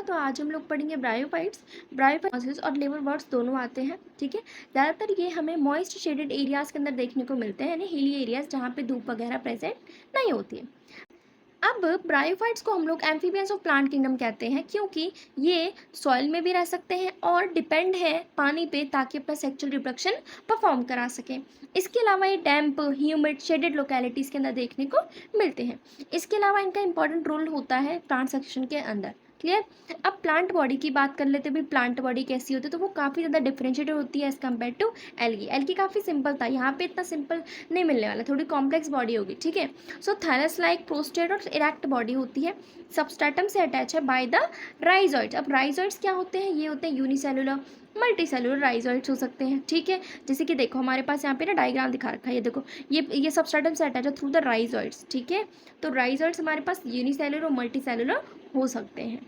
तो आज हम लोग पढ़ेंगे ब्रायोफाइट्स। ब्रायोफाइट्स और लिवर वर्ड्स दोनों आते हैं, ठीक है। ज़्यादातर ये हमें मॉइस्ट शेडेड एरियाज़ के अंदर देखने को मिलते हैं, यानी हिली एरियाज़ जहाँ पे धूप वगैरह प्रेजेंट नहीं होती है। अब ब्रायोफाइट्स को हम लोग एम्फीबियंस ऑफ प्लांट किंगडम कहते हैं, क्योंकि ये सॉइल में भी रह सकते हैं और डिपेंड है पानी पे ताकि अपना सेक्सुअल रिप्रोडक्शन परफॉर्म करा सकें। इसके अलावा ये डैम्प, ह्यूमिड, शेडेड लोकेलिटीज़ के अंदर देखने को मिलते हैं। इसके अलावा इनका इंपॉर्टेंट रोल होता है प्लांट सेक्शन के अंदर। क्लियर। अब प्लांट बॉडी की बात कर लेते हैं। भाई प्लांट बॉडी कैसी होती है, तो वो काफ़ी ज़्यादा डिफरेंशिएटेड होती है as compared to algae. Algae काफ़ी सिंपल था, यहाँ पे इतना सिंपल नहीं मिलने वाला, थोड़ी कॉम्प्लेक्स बॉडी होगी, ठीक है। सो थैलस लाइक प्रोस्टेट और इरेक्ट बॉडी होती है, सबस्ट्रेटम से अटैच है बाय द राइजोइड्स। अब राइजोइड्स क्या होते हैं, ये होते हैं यूनिसेलुलर, मल्टी सेलुलर राइजोइड्स हो सकते हैं, ठीक है। जैसे कि देखो हमारे पास यहाँ पे ना डायग्राम दिखा रखा है, ये देखो ये सबस्ट्रेटम से अटैच है थ्रू द राइजोइड्स, ठीक है। तो राइजोइड्स हमारे पास यूनिसेलुलर और मल्टी सेलुलर हो सकते हैं।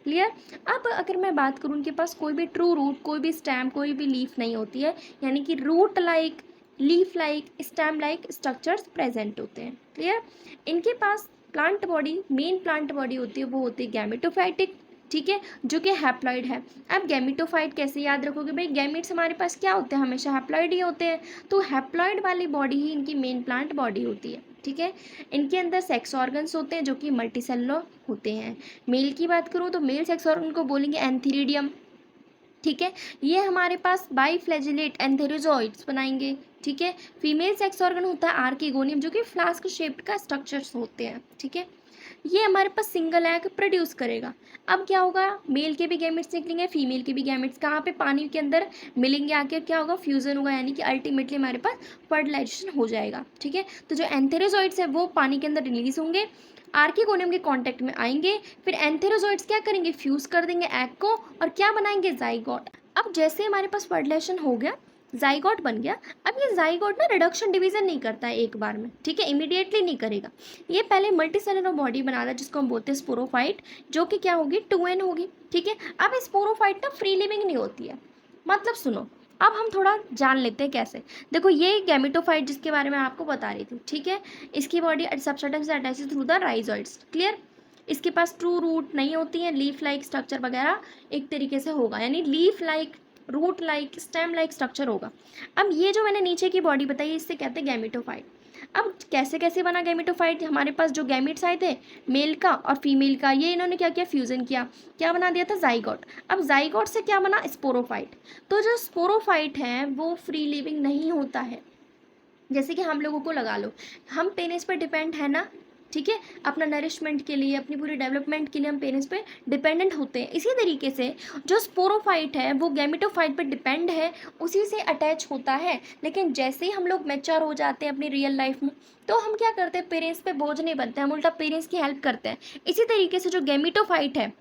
क्लियर। अब अगर मैं बात करूँ, उनके पास कोई भी ट्रू रूट, कोई भी स्टेम, कोई भी लीफ नहीं होती है, यानी कि root like, leaf like, stem like structures present होते हैं। क्लियर। इनके पास plant body, main plant body होती है वो होती है गैमेटोफाइटिक, ठीक है, जो कि हैप्लॉइड है। अब गैमेटोफाइट कैसे याद रखोगे, भाई गैमेट्स हमारे पास क्या होते हैं, हमेशा हैप्लॉइड ही होते हैं, तो हैप्लॉइड वाली बॉडी ही इनकी मेन प्लांट बॉडी होती है, ठीक है। इनके अंदर सेक्स ऑर्गन्स होते हैं जो कि मल्टीसेलुलर होते हैं। मेल की बात करूँ तो मेल सेक्स ऑर्गन को बोलेंगे एंथीरिडियम, ठीक है। ये हमारे पास बाईफ्लैजिलेट एंथेरोजोइड्स बनाएंगे, ठीक है। फीमेल सेक्स ऑर्गन होता है आर्किगोनियम, जो कि फ्लास्क शेप्ड का स्ट्रक्चर्स होते हैं, ठीक है। ये हमारे पास सिंगल एग प्रोड्यूस करेगा। अब क्या होगा, मेल के भी गैमेट्स निकलेंगे, फीमेल के भी गैमेट्स कहाँ पे, पानी के अंदर मिलेंगे, आके क्या होगा, फ्यूजन होगा, यानी कि अल्टीमेटली हमारे पास फर्टिलाइजेशन हो जाएगा, ठीक है। तो जो एंथेरोजोइड्स है वो पानी के अंदर रिलीज होंगे, आर्किगोनियम के कांटेक्ट में आएंगे, फिर एंथेरोजोइड्स क्या करेंगे, फ्यूज कर देंगे एग को और क्या बनाएंगे, जाइगोट। अब जैसे हमारे पास फर्टिलाइजेशन हो गया, जाइगोट बन गया। अब ये जाइगोट ना रिडक्शन डिवीजन नहीं करता है एक बार में, ठीक है, इमीडिएटली नहीं करेगा। ये पहले मल्टीसेलुलर बॉडी बनाता है जिसको हम बोलते हैं स्पोरोफाइट, जो कि क्या होगी, 2n होगी, ठीक है। अब स्पोरोफाइट ना फ्री लिविंग नहीं होती है, मतलब सुनो, अब हम थोड़ा जान लेते हैं कैसे। देखो ये गैमेटोफाइट जिसके बारे में आपको बता रही थी, ठीक है, इसकी बॉडी सबस्ट्रेटम से attach through the rhizoids. Clear. इसके पास ट्रू रूट नहीं होती है, लीफ लाइक स्ट्रक्चर वगैरह एक तरीके से होगा, यानी leaf like, root like, stem like structure होगा। अब ये जो मैंने नीचे की बॉडी बताई इससे कहते हैं गैमेटोफाइट। अब कैसे कैसे बना गैमेटोफाइट, हमारे पास जो गैमेट्स आए थे मेल का और फीमेल का, ये इन्होंने क्या किया, फ्यूजन किया, क्या बना दिया था, जाइगोट। अब जाइगोट से क्या बना, स्पोरोफाइट। तो जो स्पोरोफाइट है वो फ्री लिविंग नहीं होता है। जैसे कि हम लोगों को लगा लो, हम पेरेंट्स पर डिपेंड है ना, ठीक है, अपना नरिशमेंट के लिए, अपनी पूरी डेवलपमेंट के लिए हम पेरेंट्स पे डिपेंडेंट होते हैं। इसी तरीके से जो स्पोरोफाइट है वो गैमेटोफाइट पर डिपेंड है, उसी से अटैच होता है। लेकिन जैसे ही हम लोग मैच्योर हो जाते हैं अपनी रियल लाइफ में, तो हम क्या करते हैं, पेरेंट्स पे बोझ नहीं बनते, हम उल्टा पेरेंट्स की हेल्प करते हैं। इसी तरीके से जो गैमेटोफाइट है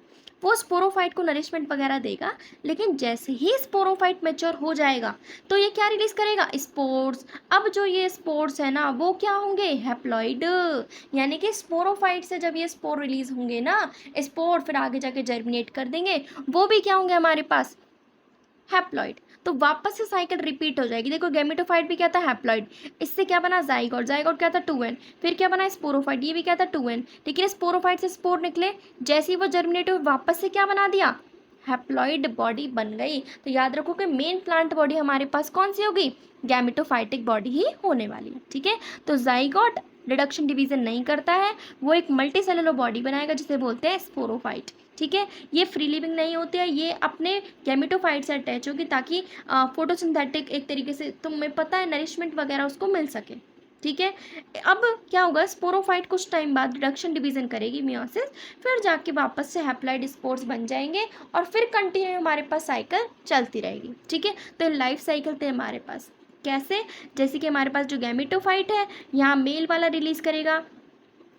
वो स्पोरोफाइट को नरिशमेंट वगैरह देगा, लेकिन जैसे ही स्पोरोफाइट मैच्योर हो जाएगा तो ये क्या रिलीज करेगा, स्पोर्स। अब जो ये स्पोर्स है ना वो क्या होंगे, हैप्लॉइड, यानी कि स्पोरोफाइट से जब ये स्पोर रिलीज होंगे ना, स्पोर फिर आगे जाके जर्मिनेट कर देंगे, वो भी क्या होंगे हमारे पास, हैप्लॉइड। तो वापस से साइकिल रिपीट हो जाएगी। देखो गैमेटोफाइट भी क्या था, हैप्लॉइड, इससे क्या बना, जाइगोट, जाइगोट क्या था, 2n, फिर क्या बना, स्पोरोफाइट, ये भी क्या था, 2n, ठीक है। स्पोरोफाइट से स्पोर निकले, जैसे ही वो जर्मिनेट हुए वापस से क्या बना दिया, हैप्लॉइड बॉडी बन गई। तो याद रखो कि मेन प्लांट बॉडी हमारे पास कौन सी होगी, गैमेटोफाइटिक बॉडी ही होने वाली है, ठीक है। तो जाइगोट रिडक्शन डिवीजन नहीं करता है, वो एक मल्टी सेलुलर बॉडी बनाएगा जिसे बोलते हैं स्पोरोफाइट, ठीक है। ये फ्री लिविंग नहीं होती है, ये अपने गैमेटोफाइट से अटैच होगी ताकि फोटोसिंथेटिक एक तरीके से, तुम्हें पता है, नरिशमेंट वगैरह उसको मिल सके, ठीक है। अब क्या होगा, स्पोरोफाइट कुछ टाइम बाद रिडक्शन डिवीजन करेगी, मियोसिस, फिर जाके वापस से हैप्लॉइड स्पोर्स बन जाएंगे और फिर कंटिन्यू हमारे पास साइकिल चलती रहेगी, ठीक है। तो लाइफ साइकिल थे हमारे पास कैसे, जैसे कि हमारे पास जो गैमेटोफाइट है यहाँ मेल वाला रिलीज करेगा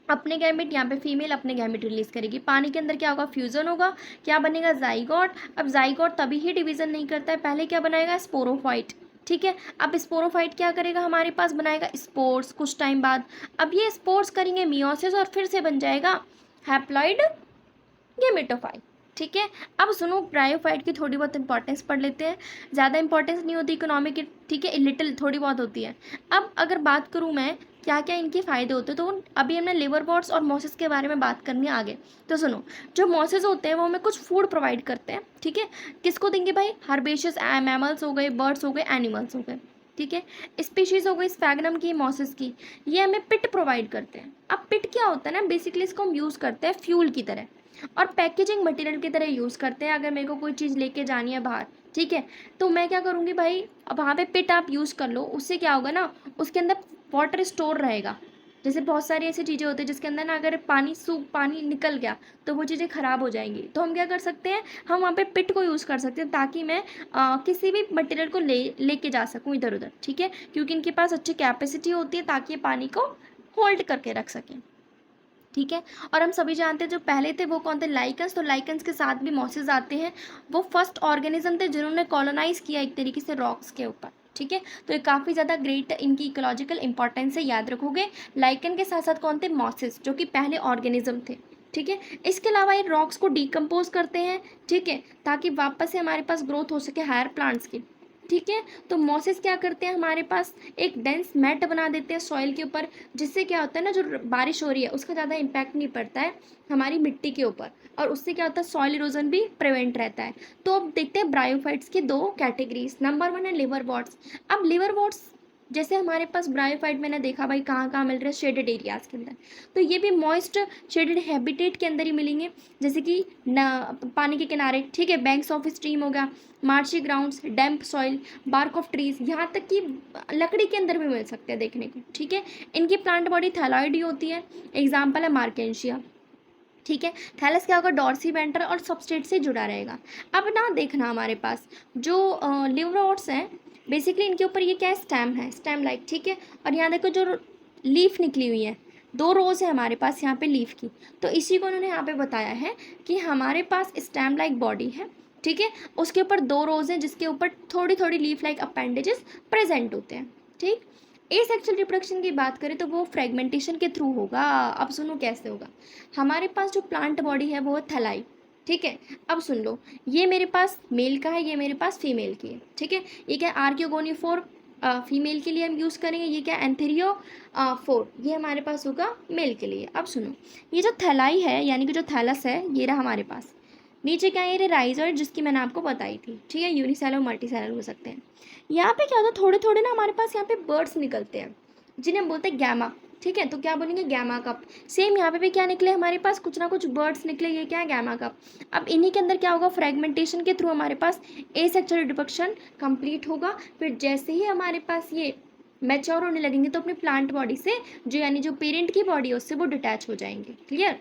अपने गैमेट, यहाँ पे फीमेल अपने गैमेट रिलीज करेगी, पानी के अंदर क्या होगा, फ्यूजन होगा, क्या बनेगा, जाइगोट। अब जाइगोट तभी ही डिवीजन नहीं करता है, पहले क्या बनाएगा, स्पोरोफाइट, ठीक है। अब स्पोरोफाइट क्या करेगा, हमारे पास बनाएगा स्पोर्स कुछ टाइम बाद। अब ये स्पोर्स करेंगे मियोसिस और फिर से बन जाएगा हैप्लॉइड गैमेटोफाइट, ठीक है। अब सुनो, ब्रायोफाइट की थोड़ी बहुत इंपॉर्टेंस पढ़ लेते हैं, ज़्यादा इंपॉर्टेंस नहीं होती इकोनॉमिक की, ठीक है, लिटिल थोड़ी बहुत होती है। अब अगर बात करूँ मैं क्या क्या इनके फ़ायदे होते हैं। तो अभी हमने लिवरवर्ट्स और मॉसेस के बारे में बात करनी है आगे। तो सुनो, जो मॉसेस होते हैं वो हमें कुछ फूड प्रोवाइड करते हैं, ठीक है। किसको देंगे भाई? हर्बेशियस मैमल्स हो गए, बर्ड्स हो गए, एनिमल्स हो गए, ठीक है। स्पीशीज़ हो गई स्फैग्नम की, मॉसेस की, ये हमें पिट प्रोवाइड करते हैं। अब पिट क्या होता है ना, बेसिकली इसको हम यूज़ करते हैं फ्यूल की तरह और पैकेजिंग मटेरियल की तरह यूज़ करते हैं। अगर मेरे को कोई चीज़ लेके जानी है बाहर, ठीक है, तो मैं क्या करूँगी भाई, अब वहाँ पे पिट आप यूज़ कर लो, उससे क्या होगा ना, उसके अंदर वाटर स्टोर रहेगा। जैसे बहुत सारी ऐसी चीज़ें होती हैं जिसके अंदर ना अगर पानी निकल गया तो वो चीज़ें ख़राब हो जाएंगी। तो हम क्या कर सकते हैं, हम वहाँ पे पिट को यूज़ कर सकते हैं ताकि मैं किसी भी मटेरियल को लेके जा सकूँ इधर उधर, ठीक है, क्योंकि इनके पास अच्छी कैपेसिटी होती है ताकि ये पानी को होल्ड करके रख सकें, ठीक है। और हम सभी जानते हैं जो पहले थे वो कौन थे? लाइकन्स। तो लाइकन्स के साथ भी मॉसेस आते हैं। वो फर्स्ट ऑर्गेनिज्म थे जिन्होंने कॉलोनाइज किया एक तरीके से रॉक्स के ऊपर, ठीक है। तो ये काफ़ी ज़्यादा ग्रेट इनकी इकोलॉजिकल इंपॉर्टेंस है, याद रखोगे। लाइकन के साथ साथ कौन थे? मॉसेस, जो कि पहले ऑर्गेनिज्म थे, ठीक है। इसके अलावा ये रॉक्स को डिकम्पोज करते हैं, ठीक है, ताकि वापस से हमारे पास ग्रोथ हो सके हायर प्लांट्स की, ठीक है। तो मॉसेस क्या करते हैं, हमारे पास एक डेंस मैट बना देते हैं सॉइल के ऊपर, जिससे क्या होता है ना, जो बारिश हो रही है उसका ज़्यादा इम्पैक्ट नहीं पड़ता है हमारी मिट्टी के ऊपर, और उससे क्या होता है, सॉइल इरोजन भी प्रिवेंट रहता है। तो अब देखते हैं ब्रायोफाइट्स की दो कैटेगरीज। नंबर 1 है लिवरवर्ट्स। अब लिवरवर्ट्स जैसे हमारे पास ब्रायोफाइट मैंने देखा भाई कहाँ कहाँ मिल रहे हैं, शेडेड एरियाज़ के अंदर। तो ये भी मॉइस्ट शेडेड हैबिटेट के अंदर ही मिलेंगे, जैसे कि पानी के किनारे, ठीक है, बैंक्स ऑफ स्ट्रीम हो गया, marshy grounds, damp soil, bark of trees, यहाँ तक कि लकड़ी के अंदर भी मिल सकते हैं देखने को, ठीक है। इनकी प्लांट बॉडी थैलॉइड ही होती है। एग्जाम्पल है मार्केंशिया, ठीक है। थैलस क्या होगा? डॉर्सी वेंटर और सबस्ट्रेट से जुड़ा रहेगा। अब ना देखना हमारे पास जो लिवरवर्ट्स हैं, बेसिकली इनके ऊपर ये क्या है? स्टेम है, स्टेम लाइक, ठीक है। और यहाँ देखो जो लीफ निकली हुई है, दो रोज है हमारे पास यहाँ पे लीफ की। तो इसी को उन्होंने यहाँ पे बताया है कि हमारे पास स्टेम लाइक बॉडी है, ठीक है, उसके ऊपर दो रोज हैं जिसके ऊपर थोड़ी थोड़ी लीफ लाइक अपेंडेजेस प्रेजेंट होते हैं, ठीक। एसेक्सुअल रिप्रोडक्शन की बात करें तो वो फ्रेगमेंटेशन के थ्रू होगा। अब सुनो कैसे होगा। हमारे पास जो प्लांट बॉडी है वो है थैलाई, ठीक है। अब सुन लो, ये मेरे पास मेल का है, ये मेरे पास फीमेल की है, ठीक है। ये क्या? आर्कियोगोनिफोर फीमेल के लिए हम यूज़ करेंगे। ये क्या? एंथेरियो फोर, ये हमारे पास होगा मेल के लिए। अब सुनो, ये जो थैलाई है यानी कि जो थैलस है, ये रहा हमारे पास। नीचे क्या है? ये राइजोइड, जिसकी मैंने आपको बताई थी, ठीक है। यूनिसेलर मल्टीसेलर हो सकते हैं। यहाँ पे क्या होता है, थोड़े थोड़े ना हमारे पास यहाँ पे बर्ड्स निकलते हैं जिन्हें बोलते हैं गैमा, ठीक है। तो क्या बोलेंगे? Gamma cup. सेम यहाँ पे भी क्या निकले हमारे पास? कुछ ना कुछ बर्ड्स निकले, ये क्या है? Gamma cup. अब इन्हीं के अंदर क्या होगा? फ्रेगमेंटेशन के थ्रू हमारे पास एसेक्सुअल रिप्रोडक्शन कंप्लीट होगा। फिर जैसे ही हमारे पास ये मैच्योर होने लगेंगे तो अपनी प्लांट बॉडी से, जो यानी जो पेरेंट की बॉडी है उससे वो डिटैच हो जाएंगे। क्लियर?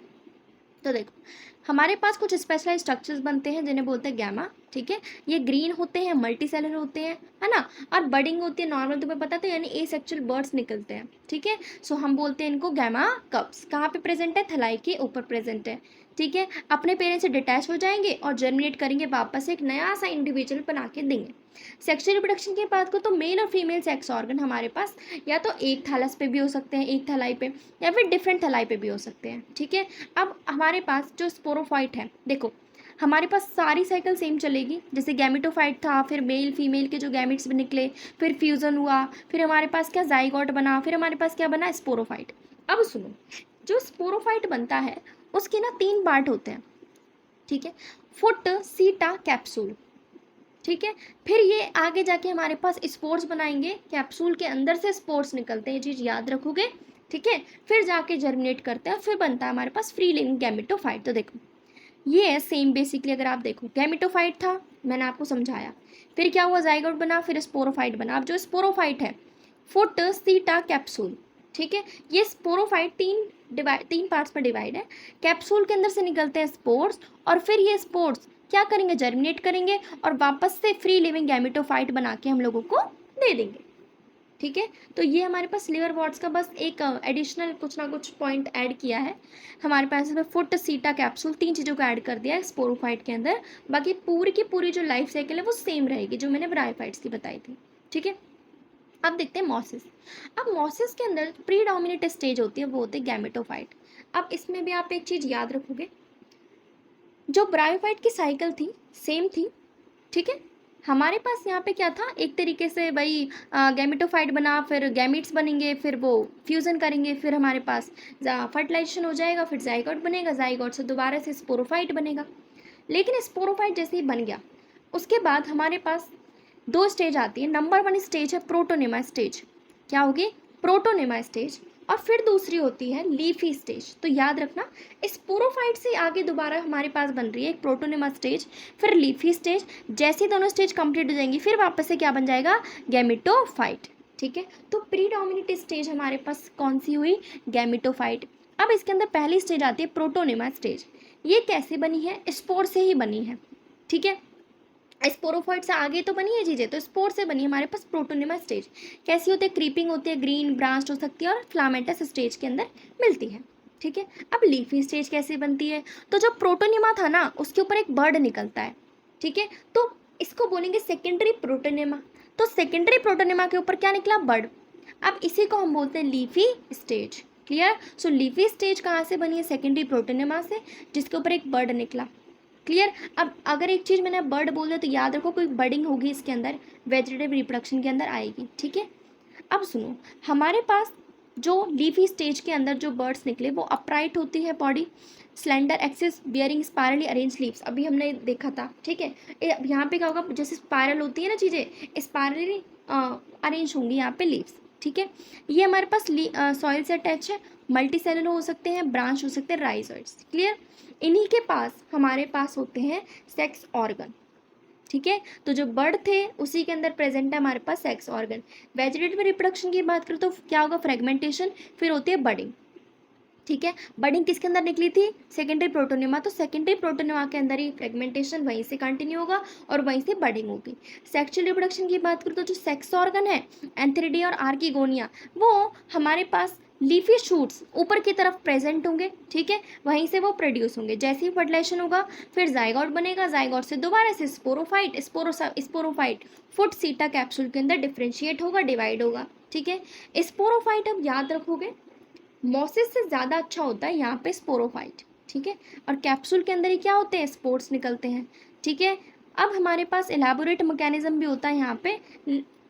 तो देखो, हमारे पास कुछ स्पेशलाइज स्ट्रक्चर्स बनते हैं जिन्हें बोलते हैं गैमा, ठीक है। ये ग्रीन होते हैं, मल्टी सेलर होते हैं, है ना। और बडिंग होती है नॉर्मल, तुम्हें पता तो, यानी एसेक्सुअल बर्ड्स निकलते हैं, ठीक है। सो हम बोलते हैं इनको गैमा कप्स। कहाँ पे प्रेजेंट है? थैलाई के ऊपर प्रेजेंट है, ठीक है। अपने पेरेंट्स से डिटैच हो जाएंगे और जर्मिनेट करेंगे, वापस एक नया सा इंडिविजुअल बना के देंगे। सेक्सुअल रिप्रोडक्शन की बात करो तो मेल और फीमेल सेक्स ऑर्गन हमारे पास या तो एक थैलस पे भी हो सकते हैं, एक थैलाई पे, या फिर डिफरेंट थैलाई पे भी हो सकते हैं, ठीक है। अब हमारे पास जो स्पोरोफाइट है, देखो हमारे पास सारी साइकिल सेम चलेगी। जैसे गैमेटोफाइट था, फिर मेल फीमेल के जो गैमेट्स निकले, फिर फ्यूजन हुआ, फिर हमारे पास क्या? जाइगोट बना, फिर हमारे पास क्या बना? स्पोरोफाइट। अब सुनो, जो स्पोरोफाइट बनता है उसके ना 3 पार्ट होते हैं, ठीक है। फुट, सीटा, कैप्सूल, ठीक है। फिर ये आगे जाके हमारे पास स्पोर्स बनाएंगे, कैप्सूल के अंदर से स्पोर्स निकलते हैं, ये चीज़ याद रखोगे, ठीक है। फिर जाके जर्मिनेट करते हैं, फिर बनता है हमारे पास फ्री लिविंग गैमेटोफाइट। तो देखो ये है सेम, बेसिकली अगर आप देखो गैमेटोफाइट था, मैंने आपको समझाया, फिर क्या हुआ? जाइगोट बना, फिर स्पोरोफाइट बना। अब जो स्पोरोफाइट है, फुट, सीटा, कैप्सूल, ठीक है। ये स्पोरोफाइट तीन पार्ट्स में डिवाइड है। कैप्सूल के अंदर से निकलते हैं स्पोर्स, और फिर ये स्पोर्स क्या करेंगे? जर्मिनेट करेंगे और वापस से फ्री लिविंग गैमेटोफाइट बना के हम लोगों को दे देंगे, ठीक है। तो ये हमारे पास लिवरवर्ट्स का बस एक एडिशनल कुछ ना कुछ पॉइंट ऐड किया है हमारे पास इसमें। फुट, सीटा, कैप्सूल, 3 चीज़ों को ऐड कर दिया है स्पोरोफाइट के अंदर। बाकी पूरी की पूरी जो लाइफ साइकिल है वो सेम रहेगी जो मैंने ब्रायोफाइट्स की बताई थी, ठीक है। अब देखते हैं मॉसिस। अब मॉसिस के अंदर प्रीडोमिनेंट स्टेज होती है, वो होती है गैमेटोफाइट। अब इसमें भी आप एक चीज़ याद रखोगे, जो ब्रायोफाइट की साइकिल थी सेम थी, ठीक है। हमारे पास यहाँ पे क्या था, एक तरीके से भाई गैमेटोफाइट बना, फिर गैमीट्स बनेंगे, फिर वो फ्यूज़न करेंगे, फिर हमारे पास फर्टिलाइजेशन हो जाएगा, फिर जाइगोट बनेगा, जाइगोट से दोबारा से स्पोरोफाइट बनेगा। लेकिन स्पोरोफाइट जैसे ही बन गया, उसके बाद हमारे पास 2 स्टेज आती है। नंबर 1 स्टेज है प्रोटोनेमा स्टेज, क्या होगी, प्रोटोनेमा स्टेज, और फिर दूसरी होती है लीफी स्टेज। तो याद रखना, स्पोरोफाइट से आगे दोबारा हमारे पास बन रही है एक प्रोटोनेमा स्टेज, फिर लीफी स्टेज। जैसे दोनों स्टेज कंप्लीट हो जाएंगी, फिर वापस से क्या बन जाएगा, गैमेटोफाइट। ठीक है, तो प्रीडोमिनेंट स्टेज हमारे पास कौन सी हुई, गैमेटोफाइट। अब इसके अंदर पहली स्टेज आती है प्रोटोनेमा स्टेज। ये कैसे बनी है, स्पोर से ही बनी है। ठीक है, स्पोरोफाइट से आगे तो बनी है चीज़ें, तो स्पोर से बनी हमारे पास प्रोटोनेमा स्टेज। कैसी होती है, क्रीपिंग होती है, ग्रीन ब्रांच हो सकती है, और फ्लामेटस स्टेज के अंदर मिलती है। ठीक है, अब लीफी स्टेज कैसे बनती है, तो जो प्रोटोनेमा था ना, उसके ऊपर एक बर्ड निकलता है। ठीक है, तो इसको बोलेंगे सेकेंडरी प्रोटोनेमा। तो सेकेंडरी प्रोटोनेमा के ऊपर क्या निकला, बर्ड। अब इसी को हम बोलते हैं लीफी स्टेज। क्लियर, सो लीफी स्टेज कहाँ से बनी है, सेकेंडरी प्रोटोनेमा से, जिसके ऊपर एक बर्ड निकला। क्लियर, अब अगर एक चीज़ मैंने बर्ड बोल दिया तो याद रखो कोई बर्डिंग होगी इसके अंदर, वेजिटेटिव रिप्रोडक्शन के अंदर आएगी। ठीक है, अब सुनो, हमारे पास जो लीफी स्टेज के अंदर जो बर्ड्स निकले वो अपराइट होती है body, slender axis bearing spirally arrange leaves, अभी हमने देखा था। ठीक है, अब यहाँ पे क्या होगा, जैसे स्पायरल होती है ना चीज़ें, स्पायरली अरेंज होंगी यहाँ पे लीव्स। ठीक है, ये हमारे पास सॉइल से अटैच है, मल्टी सेलुलर हो सकते हैं, ब्रांच हो सकते हैं, राइजोइड्स। क्लियर, इन्हीं के पास हमारे पास होते हैं सेक्स ऑर्गन। ठीक है, तो जो बर्ड थे उसी के अंदर प्रेजेंट है हमारे पास सेक्स ऑर्गन। वेजिटेटिव रिप्रोडक्शन की बात करें तो क्या होगा, फ्रेगमेंटेशन, फिर होती है बडिंग। ठीक है, बडिंग किसके अंदर निकली थी, सेकेंडरी प्रोटोनेमा, तो सेकेंडरी प्रोटोनेमा के अंदर ही फ्रेगमेंटेशन वहीं से कंटिन्यू होगा और वहीं से बडिंग होगी। सेक्सुअल रिप्रोडक्शन की बात करें तो जो सेक्स ऑर्गन है, एंथेरिडिया और आर्किगोनिया, वो हमारे पास लीफी शूट्स ऊपर की तरफ प्रेजेंट होंगे। ठीक है, वहीं से वो प्रोड्यूस होंगे। जैसे ही फर्टिलाइजेशन होगा, फिर जाइगोट बनेगा, जाइगोट से दोबारा से स्पोरोफाइट, स्पोरोफाइट फुट सीटा कैप्सूल के अंदर डिफ्रेंशिएट होगा, डिवाइड होगा। ठीक है, स्पोरोफाइट अब याद रखोगे, मोसिस से ज़्यादा अच्छा होता है यहाँ पे स्पोरोफाइट। ठीक है, और कैप्सूल के अंदर ही क्या होते हैं, स्पोर्स निकलते हैं। ठीक है, अब हमारे पास एलाबोरेट मैकेनिज्म भी होता है यहाँ पे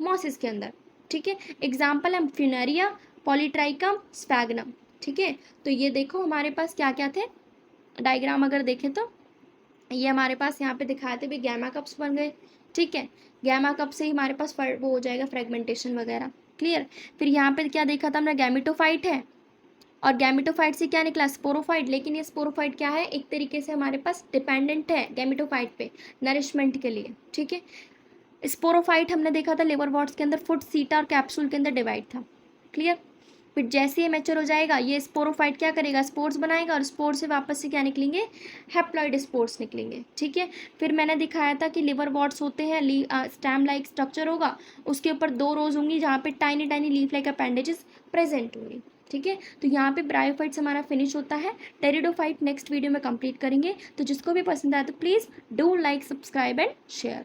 मोसिस के अंदर। ठीक है, एग्जाम्पल है फ्यूनेरिया, पॉलीट्राइकम, स्फैग्नम। ठीक है, तो ये देखो हमारे पास क्या क्या थे, डायग्राम अगर देखें तो ये हमारे पास यहाँ पे दिखाए थे भी, गैमा कप्स बन गए। ठीक है, गैमा कप से ही हमारे पास वो हो जाएगा फ्रेगमेंटेशन वगैरह। क्लियर, फिर यहाँ पे क्या देखा था हमने, गैमेटोफाइट है, और गैमेटोफाइट से क्या निकला, स्पोरोफाइट। लेकिन ये स्पोरोफाइट क्या है, एक तरीके से हमारे पास डिपेंडेंट है गैमेटोफाइट पे नरिशमेंट के लिए। ठीक है, स्पोरोफाइट हमने देखा था लिवर वॉट्स के अंदर, फुट सीटा और कैप्सूल के अंदर डिवाइड था। क्लियर, फिर जैसे ये मैच्योर हो जाएगा, ये स्पोरोफाइट क्या करेगा, स्पोर्स बनाएगा, और स्पोर्स से वापस से क्या निकलेंगे, हैप्लॉइड स्पोर्स निकलेंगे। ठीक है, फिर मैंने दिखाया था कि लिवर वॉट्स होते हैं, स्टैम लाइक स्ट्रक्चर होगा, उसके ऊपर 2 रोज होंगी जहाँ पे tiny tiny leaf like appendages present होंगी। ठीक है, तो यहाँ पे ब्रायोफाइट्स हमारा फिनिश होता है। टेरिडोफाइट नेक्स्ट वीडियो में कंप्लीट करेंगे। तो जिसको भी पसंद आया तो please do like, subscribe and share.